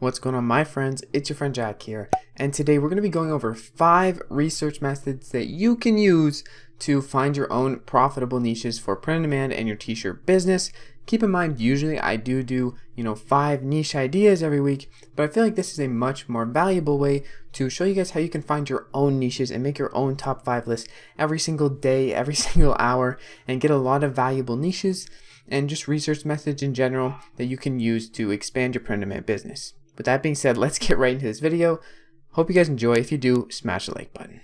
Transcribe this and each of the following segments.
What's going on, my friends? It's your friend Jack here, and today we're going to be going over 5 research methods that you can use to find your own profitable niches for print on demand and your t-shirt business. Keep in mind, usually I do 5 niche ideas every week, but I feel like this is a much more valuable way to show you guys how you can find your own niches and make your own top 5 list every single day, every single hour, and get a lot of valuable niches and just research methods in general that you can use to expand your print on demand business. With that being said, let's get right into this video. Hope you guys enjoy. If you do, smash the like button.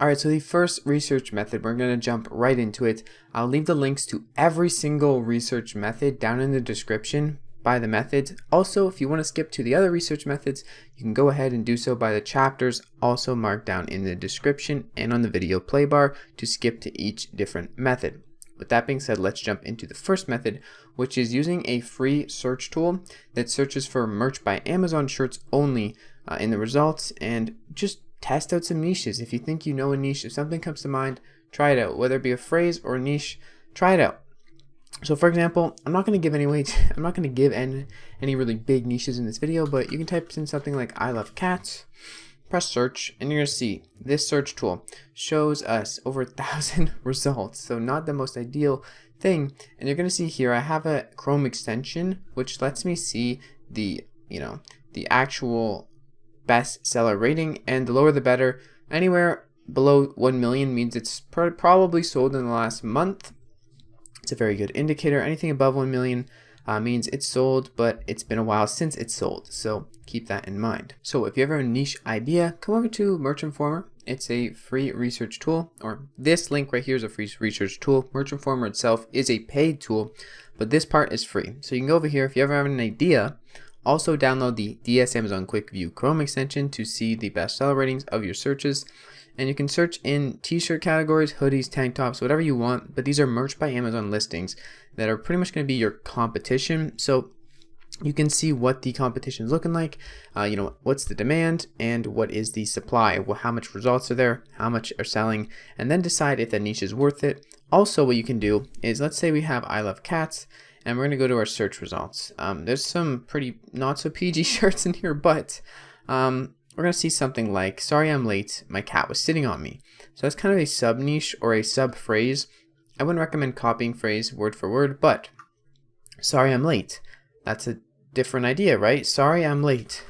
Alright, so the first research method, we're going to jump right into it. I'll leave the links to every single research method down in the description by the methods. Also, if you want to skip to the other research methods, you can go ahead and do so by the chapters also marked down in the description and on the video play bar to skip to each different method. With that being said, let's jump into the first method, which is using a free search tool that searches for merch by Amazon shirts only in the results, and just test out some niches. If you think you know a niche, if something comes to mind, try it out. Whether it be a phrase or a niche, try it out. So for example, I'm not going to give any really big niches in this video, but you can type in something like I love cats, press search, and you're going to see this search tool shows us over 1,000 results. So not the most ideal thing. And you're going to see here I have a Chrome extension which lets me see the actual bestseller rating, and the lower the better. Anywhere below 1 million means it's probably sold in the last month. It's a very good indicator. Anything above 1 million means it's sold, but it's been a while since it's sold, so keep that in mind. So if you ever have a niche idea, come over to Merch Informer. It's a free research tool, or this link right here is a free research tool. Merch Informer itself is a paid tool, but this part is free. So you can go over here if you ever have an idea. Also download the DS Amazon Quick View Chrome extension to see the bestseller ratings of your searches. And you can search in t-shirt categories, hoodies, tank tops, whatever you want. But these are merch by Amazon listings that are pretty much going to be your competition. So you can see what the competition is looking like, what's the demand and what is the supply, how much results are there, how much are selling, and then decide if that niche is worth it. Also, what you can do is, let's say we have I love cats, and we're going to go to our search results. There's some pretty not so PG shirts in here, but we're going to see something like, sorry I'm late, my cat was sitting on me. So that's kind of a sub niche or a sub phrase. I wouldn't recommend copying phrase word for word, but sorry I'm late. That's a different idea, right? Sorry I'm late.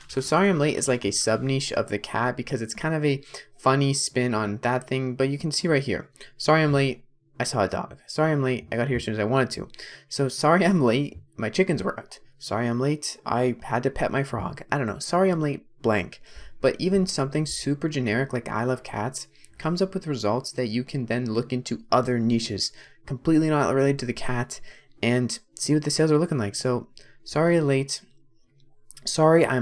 So sorry I'm late is like a sub niche of the cat because it's kind of a funny spin on that thing. But you can see right here, sorry I'm late, I saw a dog. Sorry I'm late, I got here as soon as I wanted to. So sorry I'm late, my chickens were out. Sorry I'm late, I had to pet my frog. I don't know, sorry I'm late, blank. But even something super generic like I love cats comes up with results that you can then look into other niches completely not related to the cat and see what the sales are looking like. So sorry I'm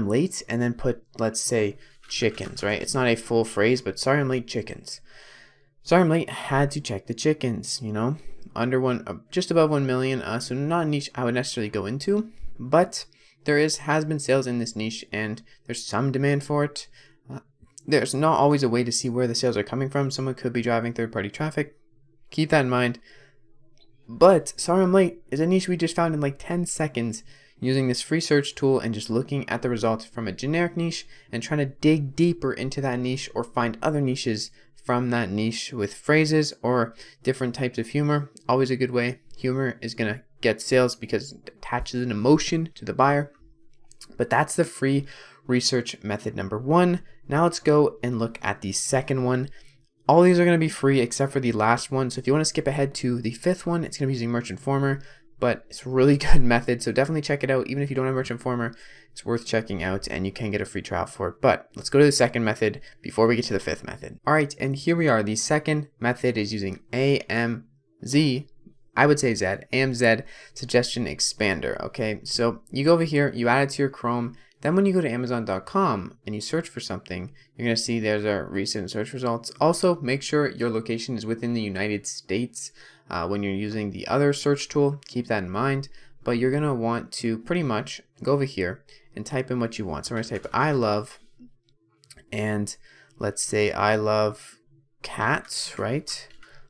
late, and then put, let's say, chickens, right? It's not a full phrase, but sorry I'm late, chickens. Sorry I'm late, had to check the chickens, just above 1 million, so not a niche I would necessarily go into, but there has been sales in this niche and there's some demand for it. There's not always a way to see where the sales are coming from. Someone could be driving third-party traffic. Keep that in mind. But sorry I'm late is a niche we just found in like 10 seconds using this free search tool and just looking at the results from a generic niche and trying to dig deeper into that niche or find other niches from that niche with phrases or different types of humor. Always a good way. Humor is going to get sales because it attaches an emotion to the buyer. But that's the free research method number 1. Now let's go and look at the second one. All these are going to be free except for the last one. So if you want to skip ahead to the 5th one, it's going to be using Merch Informer, but it's a really good method. So definitely check it out. Even if you don't have Merch Informer, it's worth checking out and you can get a free trial for it. But let's go to the second method before we get to the 5th method. All right, and here we are. The second method is using AMZ. I would say AMZ Suggestion Expander. Okay, so you go over here, you add it to your Chrome. Then when you go to Amazon.com and you search for something, you're going to see there's our recent search results. Also, make sure your location is within the United States when you're using the other search tool. Keep that in mind. But you're going to want to pretty much go over here and type in what you want. So I'm going to type I love, and let's say I love cats, right?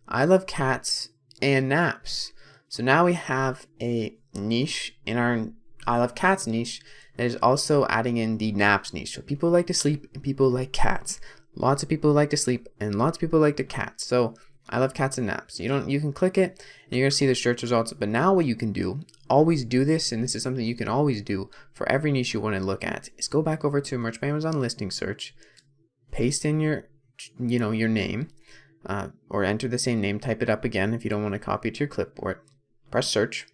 I love cats and naps. So now we have a niche in our I love cats niche that is also adding in the naps niche. So people like to sleep and people like cats. Lots of people like to sleep and lots of people like to cats. So I love cats and naps. You can click it and you're gonna see the search results. But now what you can do, always do this, and this is something you can always do for every niche you want to look at, is go back over to Merch by Amazon listing search, paste in your name, or enter the same name, type it up again if you don't want to copy it to your clipboard, press search,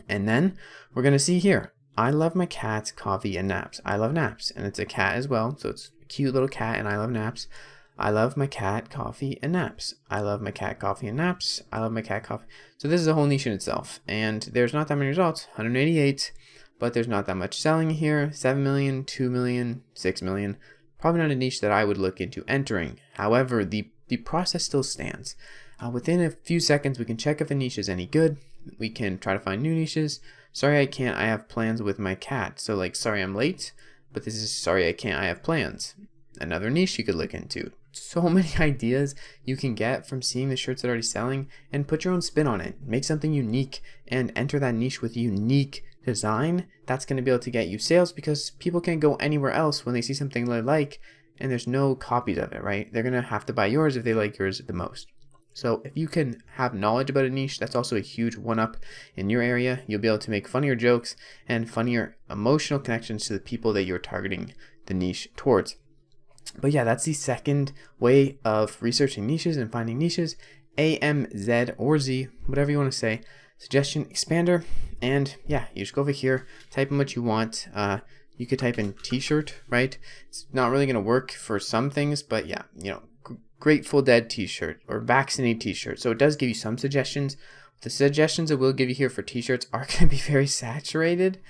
and then we're gonna see here, I love my cat, coffee, and naps. I love naps, and it's a cat as well, so it's a cute little cat, and I love naps. I love my cat, coffee, and naps. I love my cat, coffee, and naps. I love my cat, coffee. So this is a whole niche in itself, and there's not that many results, 188, but there's not that much selling here. 7 million, 2 million, 6 million. Probably not a niche that I would look into entering. However, the process still stands. Within a few seconds, we can check if the niche is any good. We can try to find new niches. Sorry, I can't. I have plans with my cat. So like, sorry, I'm late, but this is sorry, I can't. I have plans. Another niche you could look into. So many ideas you can get from seeing the shirts that are already selling, and put your own spin on it. Make something unique and enter that niche with unique design. That's going to be able to get you sales, because people can't go anywhere else when they see something they like and there's no copies of it, right? They're going to have to buy yours if they like yours the most. So if you can have knowledge about a niche, that's also a huge one-up in your area. You'll be able to make funnier jokes and funnier emotional connections to the people that you're targeting the niche towards. But yeah, that's the second way of researching niches and finding niches. AMZ or Z, whatever you want to say, suggestion expander. And yeah, you just go over here, type in what you want. You could type in t-shirt, right? It's not really going to work for some things, but yeah, Grateful Dead t-shirt or vaccinate t-shirt. So it does give you some suggestions. The suggestions it will give you here for t-shirts are going to be very saturated.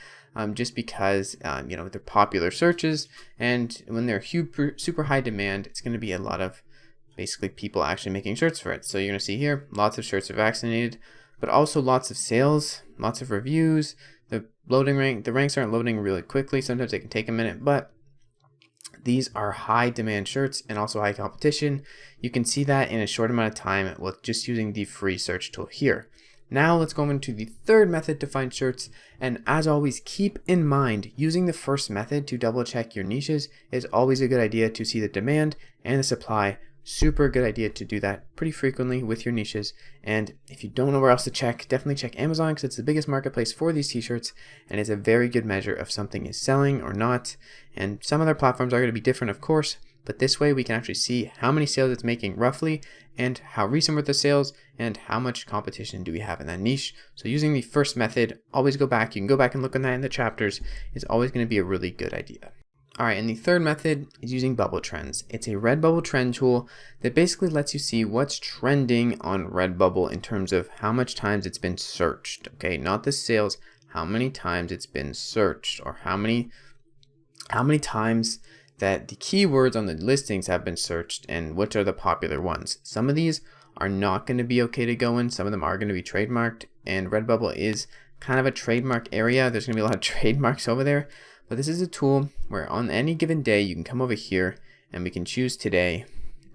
Just because they're popular searches, and when they're super high demand, it's going to be a lot of basically people actually making shirts for it. So you're going to see here lots of shirts are vaccinated, but also lots of sales, lots of reviews. The ranks aren't loading really quickly. Sometimes they can take a minute, but these are high demand shirts and also high competition. You can see that in a short amount of time with just using the free search tool here. Now let's go into the third method to find shirts, and as always, keep in mind using the first method to double check your niches is always a good idea to see the demand and the supply. Super good idea to do that pretty frequently with your niches. And if you don't know where else to check, definitely check Amazon, because it's the biggest marketplace for these t-shirts and it's a very good measure if something is selling or not. And some other platforms are going to be different, of course, but this way we can actually see how many sales it's making roughly, and how recent were the sales, and how much competition do we have in that niche. So using the first method, always go back. You can go back and look on that in the chapters. It's always going to be a really good idea. All right, and the third method is using Bubble Trends. It's a Redbubble trend tool that basically lets you see what's trending on Redbubble in terms of how much times it's been searched. Okay, not the sales, how many times it's been searched, or how many times that the keywords on the listings have been searched and which are the popular ones. Some of these are not going to be okay to go in. Some of them are going to be trademarked, and Redbubble is kind of a trademark area. There's going to be a lot of trademarks over there, but this is a tool where on any given day you can come over here and we can choose today,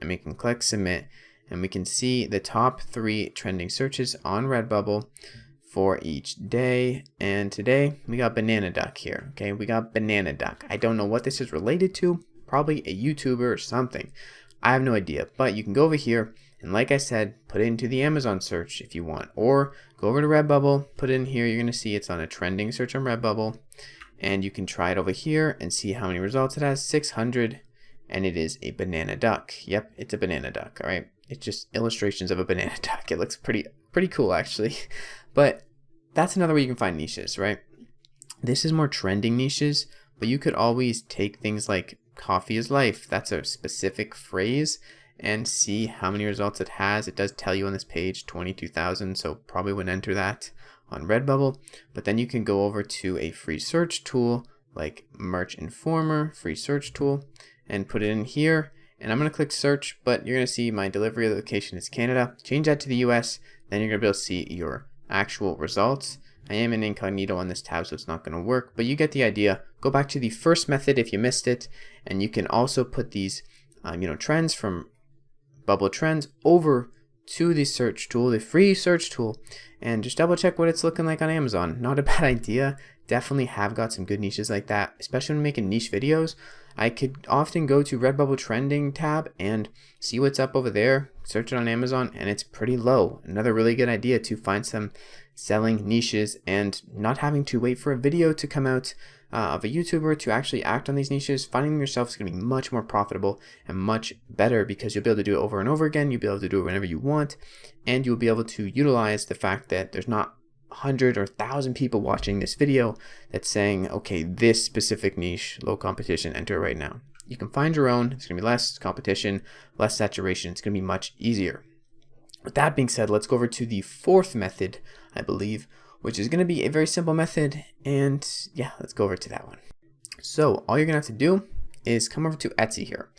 and we can click submit, and we can see the top 3 trending searches on Redbubble for each day. And today we got banana duck here. Okay, we got banana duck. I don't know what this is related to, probably a YouTuber or something. I have no idea, but you can go over here and, like I said, put it into the Amazon search if you want, or go over to Redbubble, put it in here. You're going to see it's on a trending search on Redbubble, and you can try it over here and see how many results it has. 600, and it is a banana duck. Yep, it's a banana duck. All right, it's just illustrations of a banana duck. It looks pretty cool actually. But that's another way you can find niches, right? This is more trending niches, but you could always take things like coffee is life. That's a specific phrase, and see how many results it has. It does tell you on this page 22,000, so probably wouldn't enter that on Redbubble. But then you can go over to a free search tool like Merch Informer, free search tool, and put it in here. And I'm going to click search, but you're going to see my delivery location is Canada. Change that to the US, then you're going to be able to see your actual results. I am in incognito on this tab, so it's not going to work, but you get the idea. Go back to the first method if you missed it, and you can also put these trends from Bubble Trends over to the search tool, the free search tool, and just double check what it's looking like on Amazon. Not a bad idea. Definitely have got some good niches like that, especially when making niche videos. I could often go to Redbubble trending tab and see what's up over there, search it on Amazon, and it's pretty low. Another really good idea to find some selling niches and not having to wait for a video to come out of a YouTuber to actually act on these niches. Finding them yourself is going to be much more profitable and much better because you'll be able to do it over and over again. You'll be able to do it whenever you want, and you'll be able to utilize the fact that there's not 100 or 1,000 people watching this video that's saying, okay, this specific niche, low competition, enter it right now. You can find your own. It's going to be less competition, less saturation. It's going to be much easier. With that being said, let's go over to the fourth method, I believe, which is going to be a very simple method. And yeah, let's go over to that one. So all you're going to have to do is come over to Etsy here.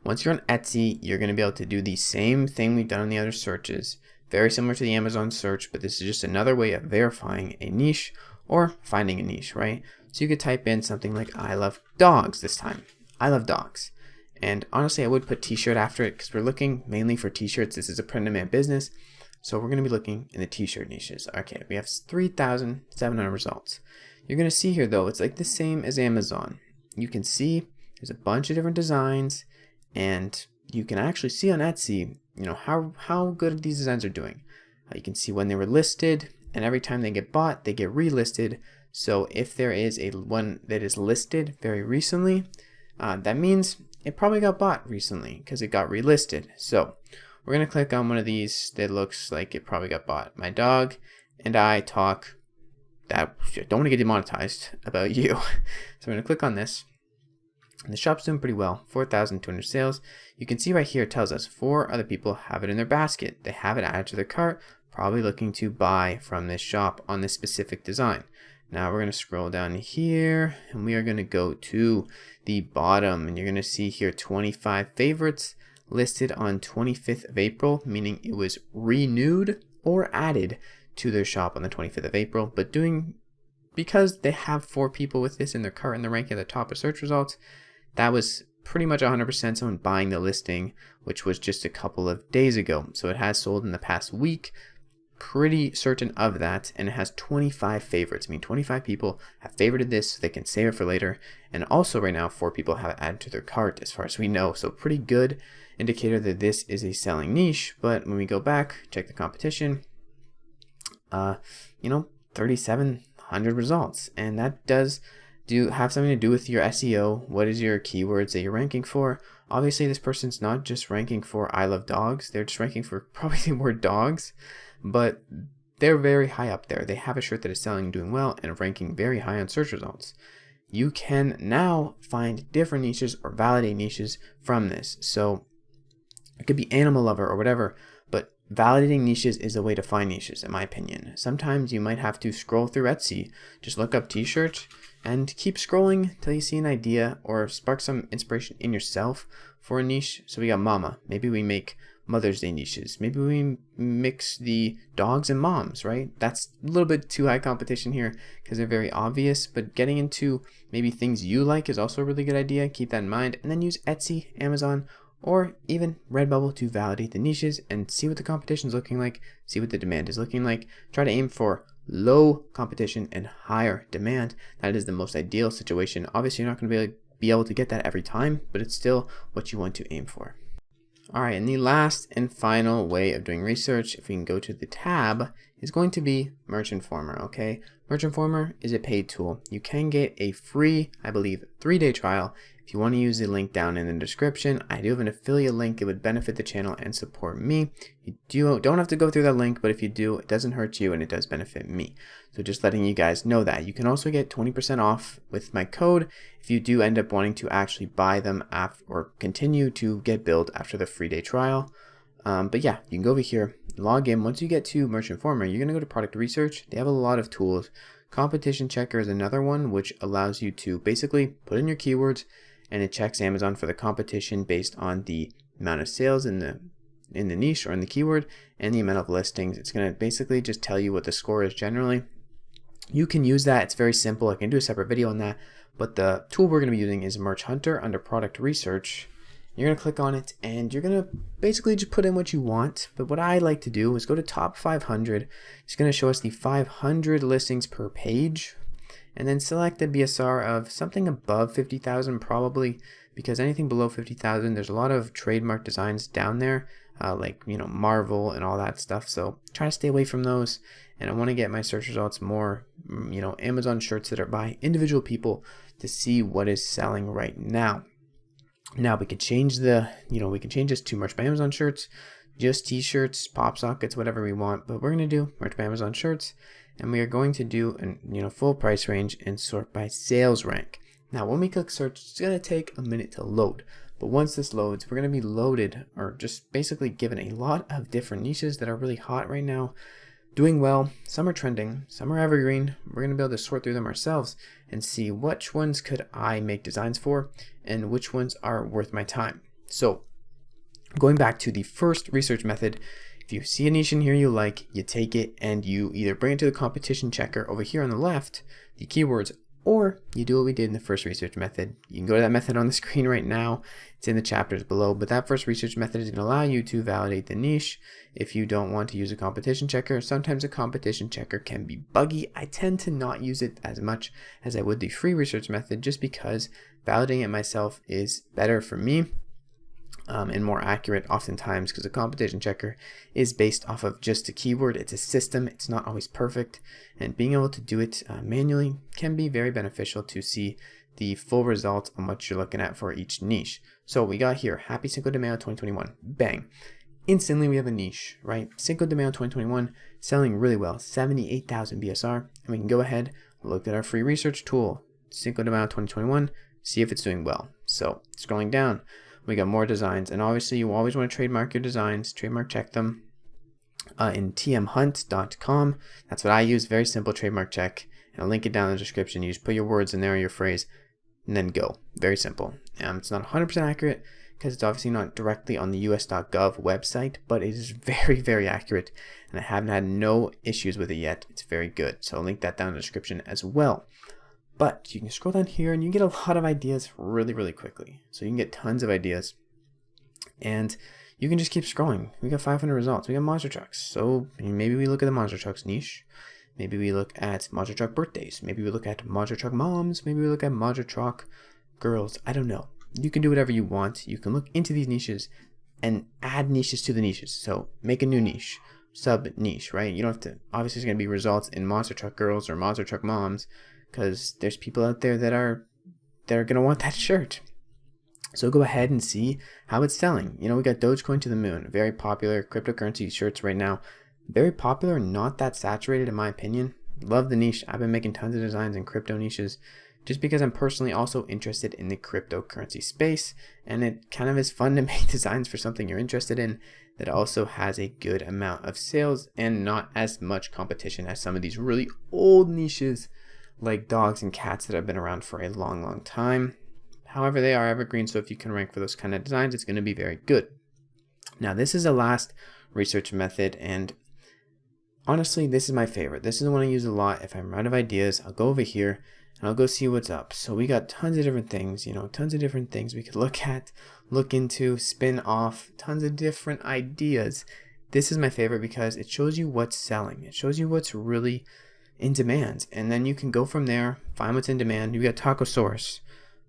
Once you're on Etsy, you're going to be able to do the same thing we've done on the other searches. Very similar to the Amazon search, but this is just another way of verifying a niche or finding a niche, right? So you could type in something like I love dogs this time. I love dogs. And honestly, I would put t-shirt after it because we're looking mainly for t-shirts. This is a print-on-demand business. So we're going to be looking in the t-shirt niches. Okay, we have 3,700 results. You're going to see here though, it's like the same as Amazon. You can see there's a bunch of different designs, and you can actually see on Etsy, you know, how good these designs are doing. You can see when they were listed, and every time they get bought, they get relisted. So if there is a one that is listed very recently, that means it probably got bought recently because it got relisted. So we're going to click on one of these that looks like it probably got bought. My dog and I talk that I don't want to get demonetized about you. So I'm going to click on this. And the shop's doing pretty well, 4,200 sales. You can see right here, it tells us 4 other people have it in their basket. They have it added to their cart, probably looking to buy from this shop on this specific design. Now we're going to scroll down here, and we are going to go to the bottom, and you're going to see here 25 favorites listed on 25th of April, meaning it was renewed or added to their shop on the 25th of April, but because they have 4 people with this in their cart and they're ranking at the top of search results, that was pretty much 100% someone buying the listing, which was just a couple of days ago. So it has sold in the past week, pretty certain of that, and it has 25 favorites. I mean, 25 people have favorited this so they can save it for later. And also right now, 4 people have it added to their cart as far as we know. So pretty good indicator that this is a selling niche. But when we go back, check the competition, 3,700 results. And that does have something to do with your SEO. What is your keywords that you're ranking for? Obviously, this person's not just ranking for I love dogs. They're just ranking for probably the word dogs, but they're very high up there. They have a shirt that is selling and doing well and ranking very high on search results. You can now find different niches or validate niches from this. So it could be animal lover or whatever, but validating niches is a way to find niches, in my opinion. Sometimes you might have to scroll through Etsy, just look up t-shirts, and keep scrolling till you see an idea or spark some inspiration in yourself for a niche. So we got mama. Maybe we make Mother's Day niches. Maybe we mix the dogs and moms, right? That's a little bit too high competition here because they're very obvious, but getting into maybe things you like is also a really good idea. Keep that in mind, and then use Etsy, Amazon, or even Redbubble to validate the niches and see what the competition is looking like, see what the demand is looking like. Try to aim for low competition and higher demand. That is the most ideal situation. Obviously, you're not going to be able to get that every time, but it's still what you want to aim for. All right, and the last and final way of doing research, if we can go to the tab, is going to be Merch Informer, okay? Merch Informer is a paid tool. You can get a free, I believe, 3-day trial. If you want to use the link down in the description, I do have an affiliate link. It would benefit the channel and support me. You don't have to go through that link, but if you do, it doesn't hurt you and it does benefit me. So just letting you guys know that. You can also get 20% off with my code if you do end up wanting to actually buy them or continue to get billed after the free day trial. But yeah, you can go over here, log in. Once you get to Merch Informer, you're going to go to product research. They have a lot of tools. Competition Checker is another one, which allows you to basically put in your keywords, and it checks Amazon for the competition based on the amount of sales in the niche or in the keyword and the amount of listings. It's going to basically just tell you what the score is generally. You can use that. It's very simple. I can do a separate video on that. But the tool we're going to be using is Merch Hunter under product research. You're going to click on it and you're going to basically just put in what you want. But what I like to do is go to top 500. It's going to show us the 500 listings per page, and then select a BSR of something above 50,000 probably, because anything below 50,000, there's a lot of trademark designs down there, like, you know, Marvel and all that stuff. So try to stay away from those. And I want to get my search results more, you know, Amazon shirts that are by individual people to see what is selling right now. Now we can change we can change this to merch by Amazon shirts, just t-shirts, pop sockets, whatever we want. But we're going to do merch by Amazon shirts, and we are going to do an full price range and sort by sales rank. Now when we click search, it's going to take a minute to load. But once this loads, we're going to be loaded, or just basically given a lot of different niches that are really hot right now, doing well. Some are trending, some are evergreen. We're going to be able to sort through them ourselves and see which ones could I make designs for and which ones are worth my time. So going back to the first research method, if you see a niche in here you like, you take it and you either bring it to the competition checker over here on the left, the keywords, or you do what we did in the first research method. You can go to that method on the screen right now. It's in the chapters below, but that first research method is going to allow you to validate the niche if you don't want to use a competition checker. Sometimes a competition checker can be buggy. I tend to not use it as much as I would the free research method, just because validating it myself is better for me. And more accurate oftentimes, because a competition checker is based off of just a keyword. It's a system. It's not always perfect, and being able to do it manually can be very beneficial to see the full result on what you're looking at for each niche. So we got here, Happy Cinco de Mayo 2021, bang. Instantly we have a niche, right? Cinco de Mayo 2021, selling really well, 78,000 BSR, and we can go ahead, look at our free research tool, Cinco de Mayo 2021, see if it's doing well. So scrolling down, we got more designs, and obviously you always want to trademark your designs, trademark check them in tmhunt.com. That's what I use, very simple trademark check, and I'll link it down in the description. You just put your words in there, your phrase, and then go. Very simple. It's not 100% accurate because it's obviously not directly on the us.gov website, but it is very, very accurate, and I haven't had no issues with it yet. It's very good, so I'll link that down in the description as well. But you can scroll down here and you get a lot of ideas really, really quickly. So you can get tons of ideas and you can just keep scrolling. We got 500 results. We got monster trucks. So maybe we look at the monster trucks niche. Maybe we look at monster truck birthdays. Maybe we look at monster truck moms. Maybe we look at monster truck girls. I don't know. You can do whatever you want. You can look into these niches and add niches to the niches. So make a new niche, sub niche, right? You don't have to, obviously there's going to be results in monster truck girls or monster truck moms, because there's people out there that are going to want that shirt. So go ahead and see how it's selling. You know, we got Dogecoin to the moon, very popular cryptocurrency shirts right now. Very popular, not that saturated in my opinion. Love the niche. I've been making tons of designs in crypto niches just because I'm personally also interested in the cryptocurrency space, and it kind of is fun to make designs for something you're interested in that also has a good amount of sales and not as much competition as some of these really old niches like dogs and cats that have been around for a long, long time. However, they are evergreen, so if you can rank for those kind of designs, it's going to be very good. Now, this is the last research method, and honestly, this is my favorite. This is the one I use a lot. If I'm out of ideas, I'll go over here and I'll go see what's up. So we got tons of different things, tons of different things we could look at, look into, spin off, tons of different ideas. This is my favorite because it shows you what's selling. It shows you what's really in demand, and then you can go from there, find what's in demand. You got Tacosaurus,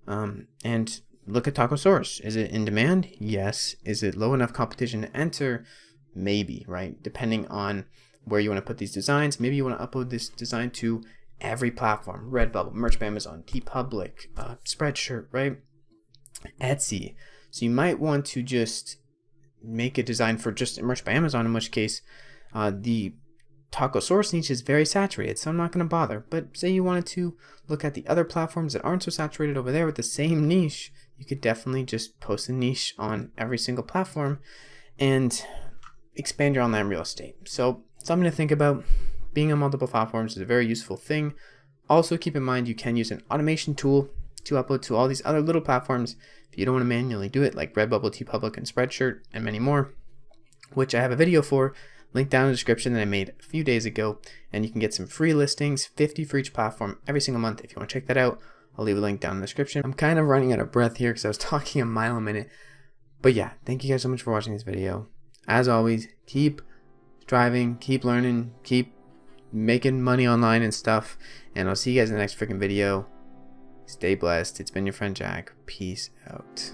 and look at Tacosaurus. Is it in demand? Yes. Is it low enough competition to enter? Maybe, right? Depending on where you want to put these designs. Maybe you want to upload this design to every platform: Redbubble, Merch by Amazon, TeePublic, Spreadshirt, right? Etsy. So you might want to just make a design for just Merch by Amazon, in which case the Tacosaurus niche is very saturated, so I'm not going to bother. But say you wanted to look at the other platforms that aren't so saturated over there with the same niche, you could definitely just post a niche on every single platform and expand your online real estate. So something to think about. Being on multiple platforms is a very useful thing. Also keep in mind you can use an automation tool to upload to all these other little platforms if you don't want to manually do it, like Redbubble, TeePublic, and Spreadshirt, and many more, which I have a video for. Link down in the description that I made a few days ago, and you can get some free listings, 50 for each platform every single month. If you want to check that out, I'll leave a link down in the description. I'm kind of running out of breath here because I was talking a mile a minute, But yeah, thank you guys so much for watching this video. As always, keep striving, keep learning, keep making money online and stuff. And I'll see you guys in the next freaking video. Stay blessed. It's been your friend Jack. Peace out.